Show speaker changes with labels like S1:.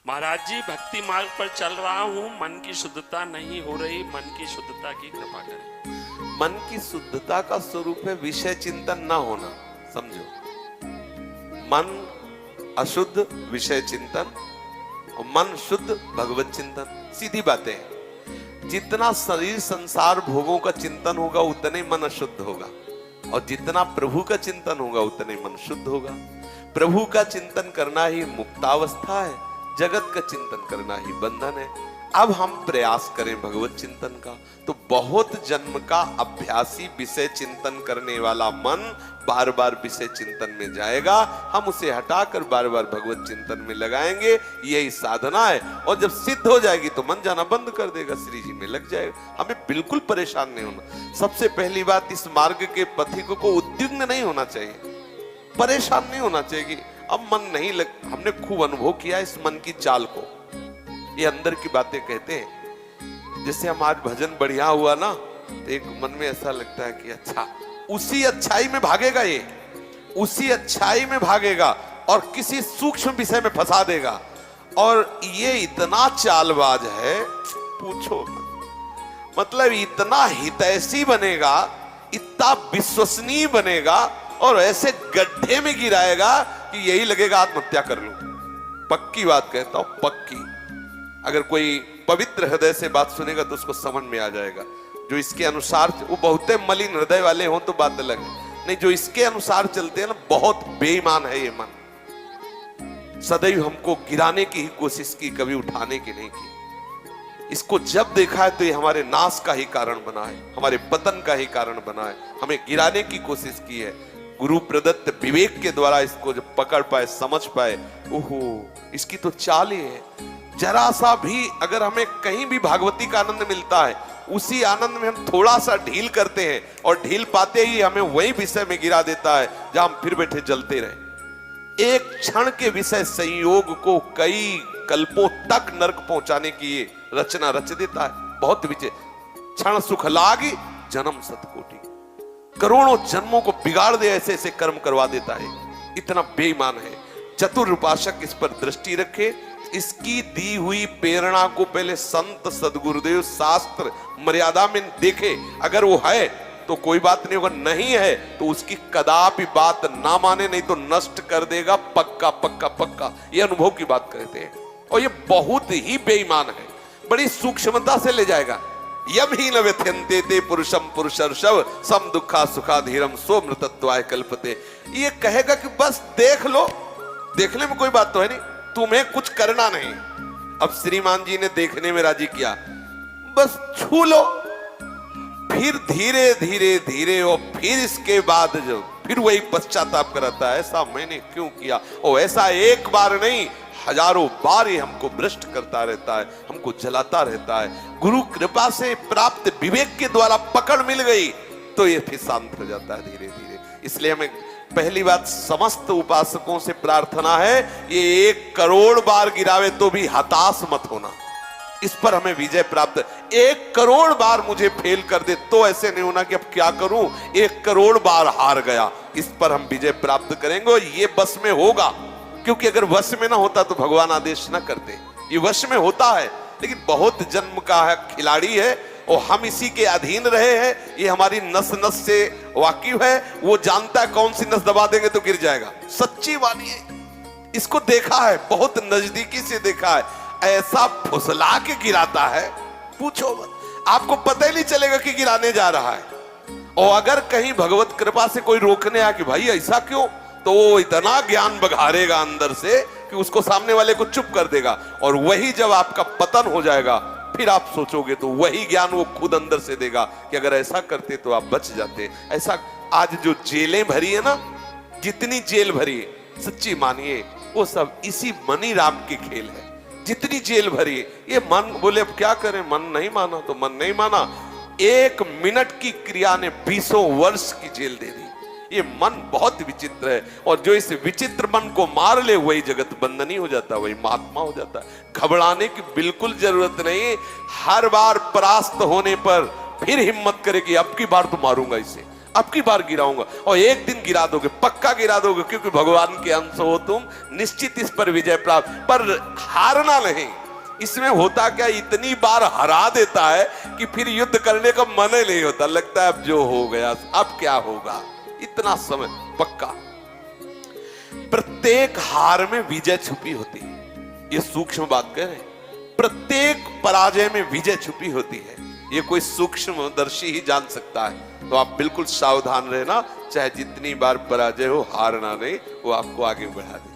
S1: महाराज जी, भक्ति मार्ग पर चल रहा हूं, मन की शुद्धता नहीं हो रही, मन की शुद्धता की कृपा करें।
S2: मन की शुद्धता का स्वरूप है विषय चिंतन ना होना। समझो, मन अशुद्ध विषय चिंतन और मन शुद्ध भगवत चिंतन, सीधी बातें हैं। जितना शरीर संसार भोगों का चिंतन होगा उतने मन अशुद्ध होगा, और जितना प्रभु का चिंतन होगा उतने मन शुद्ध होगा। प्रभु का चिंतन करना ही मुक्तावस्था है, जगत का चिंतन करना ही बंधन है। अब हम प्रयास करें भगवत चिंतन का, तो बहुत जन्म का अभ्यासी विषय चिंतन करने वाला मन बार बार विषय चिंतन में जाएगा। हम उसे हटाकर बार बार भगवत चिंतन में लगाएंगे, यही साधना है। और जब सिद्ध हो जाएगी तो मन जाना बंद कर देगा, श्री जी में लग जाएगा। हमें बिल्कुल परेशान नहीं होना। सबसे पहली बात, इस मार्ग के पथिक को उद्विग्न नहीं होना चाहिए, परेशान नहीं होना चाहिए कि अब मन नहीं लग। हमने खूब अनुभव किया इस मन की चाल को। ये अंदर की बातें कहते हैं। जैसे हम आज भजन बढ़िया हुआ ना, तो एक मन में ऐसा लगता है कि अच्छा, उसी अच्छाई में भागेगा, ये उसी अच्छाई में भागेगा और किसी सूक्ष्म विषय में फंसा देगा। और ये इतना चालबाज है, पूछो मत। मतलब इतना हितैषी बनेगा, इतना विश्वसनीय बनेगा, और ऐसे गड्ढे में गिराएगा कि यही लगेगा आत्महत्या कर लूं। पक्की बात कहता हूं, पक्की। अगर कोई पवित्र हृदय से बात सुनेगा तो उसको समझ में आ जाएगा। जो इसके अनुसार, वो बहुते मलिन हृदय वाले हों तो बात अलग है, नहीं जो इसके अनुसार चलते हैं ना, बहुत बेईमान है ये मन। सदैव हमको गिराने की ही कोशिश की, कभी उठाने की नहीं की। इसको जब देखा है तो ये हमारे नाश का ही कारण बना है, हमारे पतन का ही कारण बना है। हमें गिराने की कोशिश की है। गुरु प्रदत्त विवेक के द्वारा इसको जब पकड़ पाए, समझ पाए, ओहो, इसकी तो चाल ही है। जरा सा भी अगर हमें कहीं भी भागवती का आनंद मिलता है, उसी आनंद में हम थोड़ा सा ढील करते हैं, और ढील पाते ही हमें वही विषय में गिरा देता है जहां हम फिर बैठे जलते रहे। एक क्षण के विषय संयोग को कई कल्पों तक नरक पहुंचाने की ये रचना रच देता है। बहुत विजय, क्षण सुख लागी जन्म सतकोटि, करोड़ों जन्मों को बिगाड़ दे, ऐसे ऐसे कर्म करवा देता है। इतना बेईमान है। चतुर उपासक इस पर दृष्टि रखे, इसकी दी हुई प्रेरणा को पहले संत सदगुरुदेव शास्त्र मर्यादा में देखे। अगर वो है तो कोई बात नहीं, होगा नहीं है तो उसकी कदापि बात ना माने, नहीं तो नष्ट कर देगा, पक्का पक्का पक्का। ये अनुभव की बात कहते हैं। और ये बहुत ही बेईमान है, बड़ी सूक्ष्मता से ले जाएगा। यम ही न व्यथ्यन्ते ते पुरुषम पुरुषर्षव सम दुखा सुखा धीरम सो मृतत्वाय कल्पते। ये कहेगा कि बस देख लो, देखने में कोई बात तो है नहीं, तुम्हें कुछ करना नहीं। अब श्रीमान जी ने देखने में राजी किया, बस छू लो, फिर धीरे धीरे धीरे, और फिर इसके बाद जो फिर वही पश्चाताप कराता है, ऐसा मैंने क्यों किया। और ऐसा एक बार नहीं, हजारों बार ये हमको भ्रष्ट करता रहता है, हमको जलाता रहता है। गुरु कृपा से प्राप्त विवेक के द्वारा पकड़ मिल गई तो ये फिर शांत हो जाता है धीरे धीरे। इसलिए हमें पहली बात समस्त उपासकों से प्रार्थना है, ये 1 करोड़ बार गिरावे तो भी हताश मत होना। इस पर हमें विजय प्राप्त। 1 करोड़ बार मुझे फेल कर दे तो ऐसे नहीं होना कि अब क्या करूं, 1 करोड़ बार हार गया। इस पर हम विजय प्राप्त करेंगे, और ये बस में होगा। क्योंकि अगर वश में ना होता तो भगवान आदेश ना करते। ये वश में होता है, लेकिन बहुत जन्म का है, खिलाड़ी है, और हम इसी के अधीन रहे हैं। ये हमारी नस नस से वाकिफ है, वो जानता है कौन सी नस दबा देंगे तो गिर जाएगा। सच्ची वाणी है, इसको देखा है, बहुत नजदीकी से देखा है। ऐसा फुसला के गिराता है, पूछो मत, आपको पता ही नहीं चलेगा कि गिराने जा रहा है। और अगर कहीं भगवत कृपा से कोई रोकने आ कि भाई ऐसा क्यों, तो वो इतना ज्ञान बघारेगा अंदर से कि उसको सामने वाले को चुप कर देगा। और वही जब आपका पतन हो जाएगा, फिर आप सोचोगे तो वही ज्ञान वो खुद अंदर से देगा कि अगर ऐसा करते तो आप बच जाते। ऐसा आज जो जेलें भरी है ना, जितनी जेल भरी है, सच्ची मानिए वो सब इसी मनी राम के खेल है। जितनी जेल भरी है, ये मन बोले अब क्या करें, मन नहीं माना तो मन नहीं माना। 1 मिनट की क्रिया ने 20 वर्ष की जेल दे दी। ये मन बहुत विचित्र है, और जो इस विचित्र मन को मार ले वही जगत बंधनी हो जाता है, वही महात्मा हो जाता है। घबराने की बिल्कुल जरूरत नहीं। हर बार परास्त होने पर फिर हिम्मत करे कि अब की बार तो मारूंगा इसे, अब की बार गिराऊंगा, और एक दिन गिरा दोगे, पक्का गिरा दोगे, क्योंकि भगवान के अंश हो तुम, निश्चित इस पर विजय प्राप्त। पर हारना नहीं। इसमें होता क्या, इतनी बार हरा देता है कि फिर युद्ध करने का मन ही नहीं होता, लगता है अब जो हो गया, अब क्या होगा, इतना समय पक्का। प्रत्येक हार में विजय छुपी होती है, ये सूक्ष्म बात कह रहे हैं। प्रत्येक पराजय में विजय छुपी होती है, ये कोई सूक्ष्मदर्शी ही जान सकता है। तो आप बिल्कुल सावधान रहना, चाहे जितनी बार पराजय हो, हारना नहीं, वो आपको आगे बढ़ा दे।